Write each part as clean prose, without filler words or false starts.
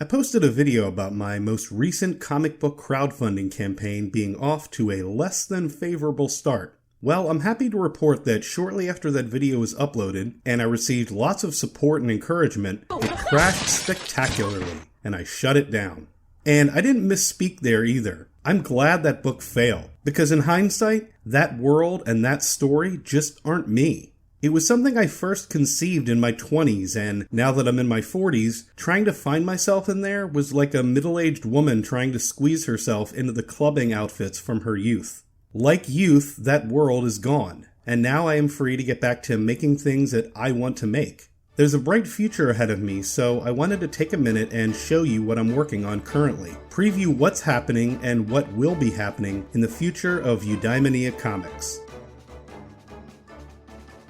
I posted a video about my most recent comic book crowdfunding campaign being off to a less than favorable start. Well, I'm happy to report that shortly after that video was uploaded, and I received lots of support and encouragement, it crashed spectacularly, and I shut it down. And I didn't misspeak there either. I'm glad that book failed, because in hindsight, that world and that story just aren't me. It was something I first conceived in my 20s, and now that I'm in my 40s, trying to find myself in there was like a middle-aged woman trying to squeeze herself into the clubbing outfits from her youth. Like youth, that world is gone, and now I am free to get back to making things that I want to make. There's a bright future ahead of me, so I wanted to take a minute and show you what I'm working on currently, preview what's happening and what will be happening in the future of Eudaimonia Comics.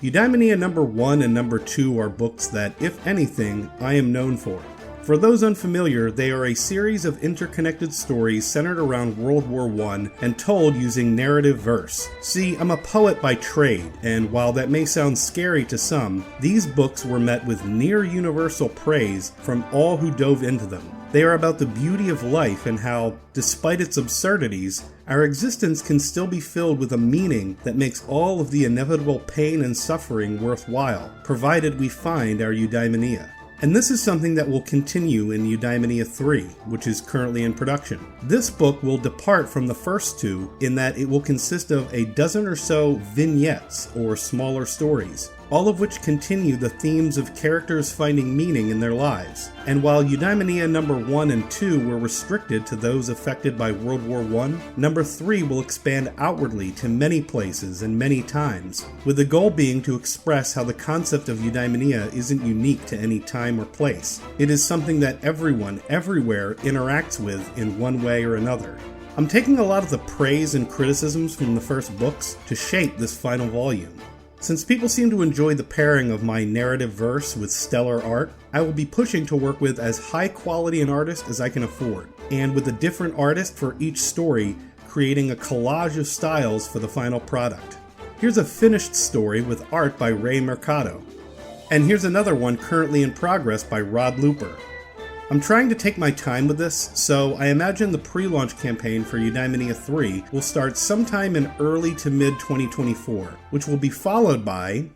Eudaimonia number 1 and number 2 are books that, if anything, I am known for. For those unfamiliar, they are a series of interconnected stories centered around World War I and told using narrative verse. See, I'm a poet by trade, and while that may sound scary to some, these books were met with near universal praise from all who dove into them. They are about the beauty of life and how, despite its absurdities, our existence can still be filled with a meaning that makes all of the inevitable pain and suffering worthwhile, provided we find our Eudaimonia. And this is something that will continue in Eudaimonia 3, which is currently in production. This book will depart from the first two in that it will consist of a dozen or so vignettes, or smaller stories, all of which continue the themes of characters finding meaning in their lives. And while Eudaimonia number 1 and 2 were restricted to those affected by World War I, number 3 will expand outwardly to many places and many times, with the goal being to express how the concept of Eudaimonia isn't unique to any time or place. It is something that everyone, everywhere, interacts with in one way or another. I'm taking a lot of the praise and criticisms from the first books to shape this final volume. Since people seem to enjoy the pairing of my narrative verse with stellar art, I will be pushing to work with as high quality an artist as I can afford, and with a different artist for each story, creating a collage of styles for the final product. Here's a finished story with art by Ray Mercado. And here's another one currently in progress by Rod Looper. I'm trying to take my time with this, so I imagine the pre-launch campaign for Eudaimonia 3 will start sometime in early to mid-2024, which will be followed by...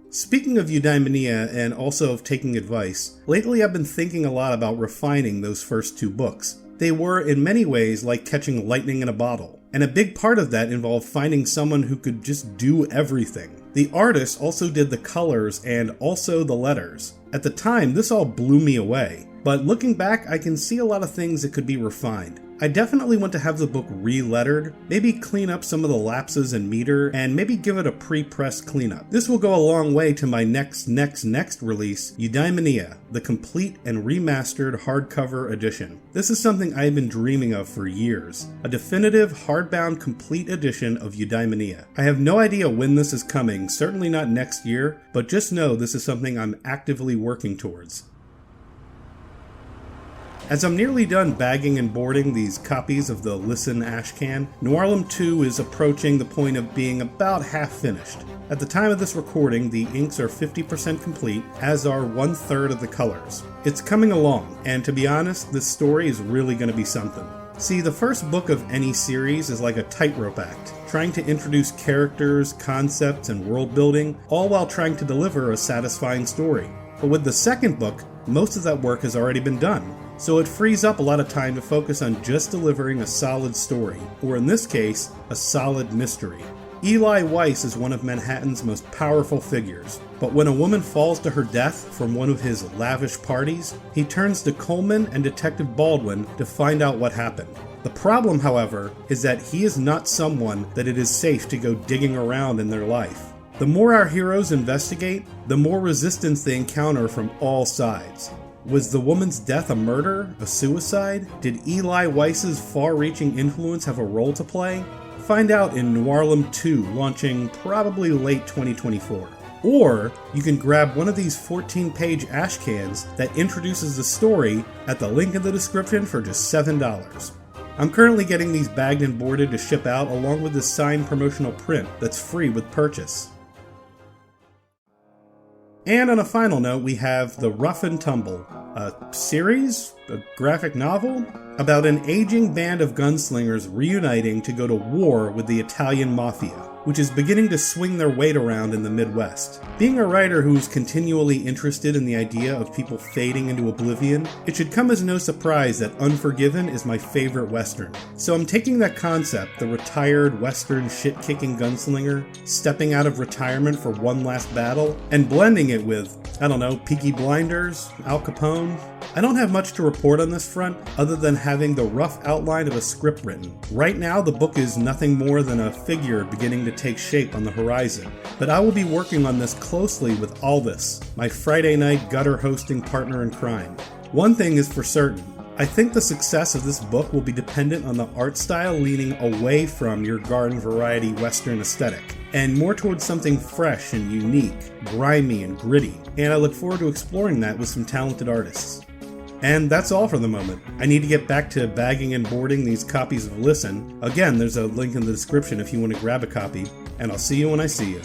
Speaking of Eudaimonia and also of taking advice, lately I've been thinking a lot about refining those first two books. They were, in many ways, like catching lightning in a bottle, and a big part of that involved finding someone who could just do everything. The artist also did the colors and also the letters. At the time, this all blew me away, but looking back, I can see a lot of things that could be refined. I definitely want to have the book re-lettered, maybe clean up some of the lapses in meter, and maybe give it a pre-press cleanup. This will go a long way to my next release, Eudaimonia, the complete and remastered hardcover edition. This is something I have been dreaming of for years, a definitive hardbound complete edition of Eudaimonia. I have no idea when this is coming, certainly not next year, but just know this is something I'm actively working towards. As I'm nearly done bagging and boarding these copies of the Listen ashcan, Noirlum 2 is approaching the point of being about half finished. At the time of this recording, the inks are 50% complete, as are 1/3 of the colors. It's coming along, and to be honest, this story is really going to be something. See, the first book of any series is like a tightrope act, trying to introduce characters, concepts, and world building, all while trying to deliver a satisfying story. But with the second book, most of that work has already been done. So it frees up a lot of time to focus on just delivering a solid story, or in this case, a solid mystery. Eli Weiss is one of Manhattan's most powerful figures, but when a woman falls to her death from one of his lavish parties, he turns to Coleman and Detective Baldwin to find out what happened. The problem, however, is that he is not someone that it is safe to go digging around in their life. The more our heroes investigate, the more resistance they encounter from all sides. Was the woman's death a murder? A suicide? Did Eli Weiss's far-reaching influence have a role to play? Find out in Noirlum 2, launching probably late 2024. Or you can grab one of these 14-page ashcans that introduces the story at the link in the description for just $7. I'm currently getting these bagged and boarded to ship out along with this signed promotional print that's free with purchase. And on a final note, we have The Rough and Tumble, a series, a graphic novel, about an aging band of gunslingers reuniting to go to war with the Italian mafia, which is beginning to swing their weight around in the Midwest. Being a writer who's continually interested in the idea of people fading into oblivion, it should come as no surprise that Unforgiven is my favorite Western. So I'm taking that concept, the retired Western shit-kicking gunslinger, stepping out of retirement for one last battle, and blending it with, I don't know, Peaky Blinders, Al Capone. I don't have much to report on this front, other than having the rough outline of a script written. Right now, the book is nothing more than a figure beginning to take shape on the horizon, but I will be working on this closely with Aldous, my Friday night gutter hosting partner in crime. One thing is for certain, I think the success of this book will be dependent on the art style leaning away from your garden variety Western aesthetic, and more towards something fresh and unique, grimy and gritty, and I look forward to exploring that with some talented artists. And that's all for the moment. I need to get back to bagging and boarding these copies of Listen. Again, there's a link in the description if you want to grab a copy, and I'll see you when I see you.